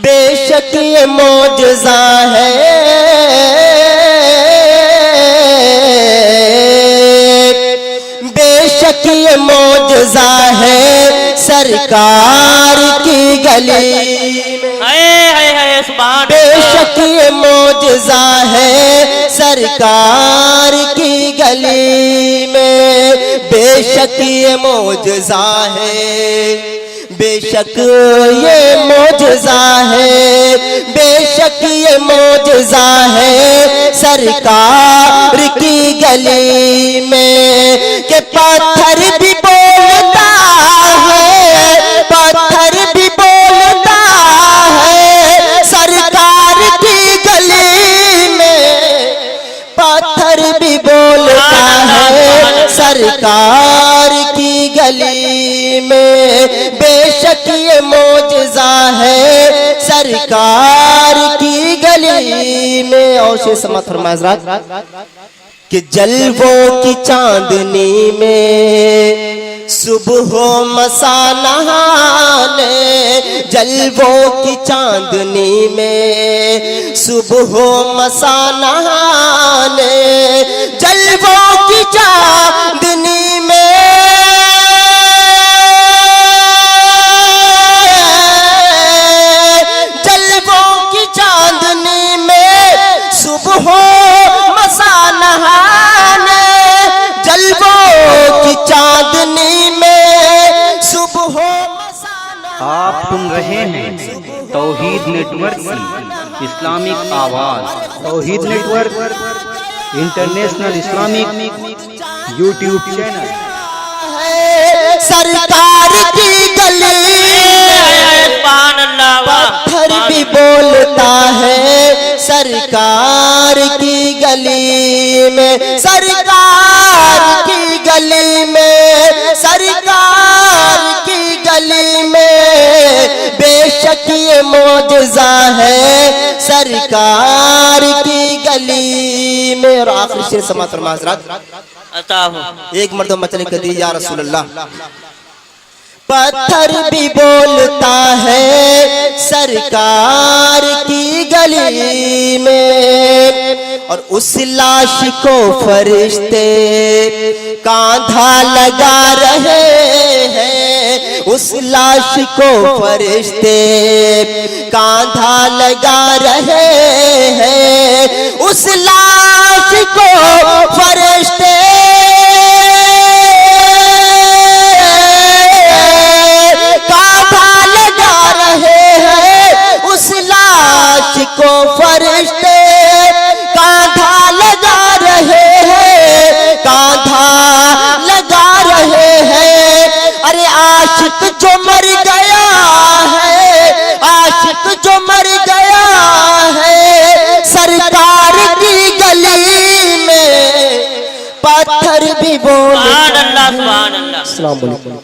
بے شک یہ معجزہ ہے بے شک یہ معجزہ ہے سرکار کی گلی بے شک یہ معجزہ ہے سرکار کی گلی میں بے شک یہ معجزہ ہے بے شک یہ معجزہ ہے بے شک یہ معجزہ ہے سرکار کی گلی میں کہ پتھر بھی بولتا ہے پتھر بھی بولتا ہے سرکار کی گلی میں پتھر بھی بولتا ہے سرکار کی گلی میں بے شک یہ معجزہ ہے سرکار کی گلی میں اور سے سماعت فرمائے حضرات کہ جلووں کی چاندنی میں صبح و مساء نہانے جلووں کی چاندنی میں صبح و مساء نہانے جلووں کی چاندنی میں جلووں کی چاندنی میں صبح و مساء نہانے جلووں کی چاندنی میں صبح و مساء نہانے آپ سن رہے ہیں توحید نیٹ ورک کی اسلامک آواز توحید network international Islamic YouTube channel سرکار کی گلی پتھر بھی بولتا ہے سرکار کی گلی میں سرکار کی گلی میں سرکار کی گلی میں بے شک یہ معجزہ ہے سرکار کی گلی میں اور آخری شعر سماعت فرمائے حضرات ایک مرتبہ چلے کہ یا رسول اللہ پتھر بھی بولتا ہے سرکار کی گلی میں اور اس لاش کو فرشتے کاندھا لگا رہے ہیں اس لاش کو فرشتے کاندھا لگا رہے ہیں اس لاش کو فرشتے کو فرشتے کاندھا لگا رہے ہیں کاندھا لگا رہے ہیں ارے عاشق جو مر گیا ہے عاشق جو مر گیا ہے سرکار کی گلی میں پتھر بھی بولتا ہے۔ السلام علیکم۔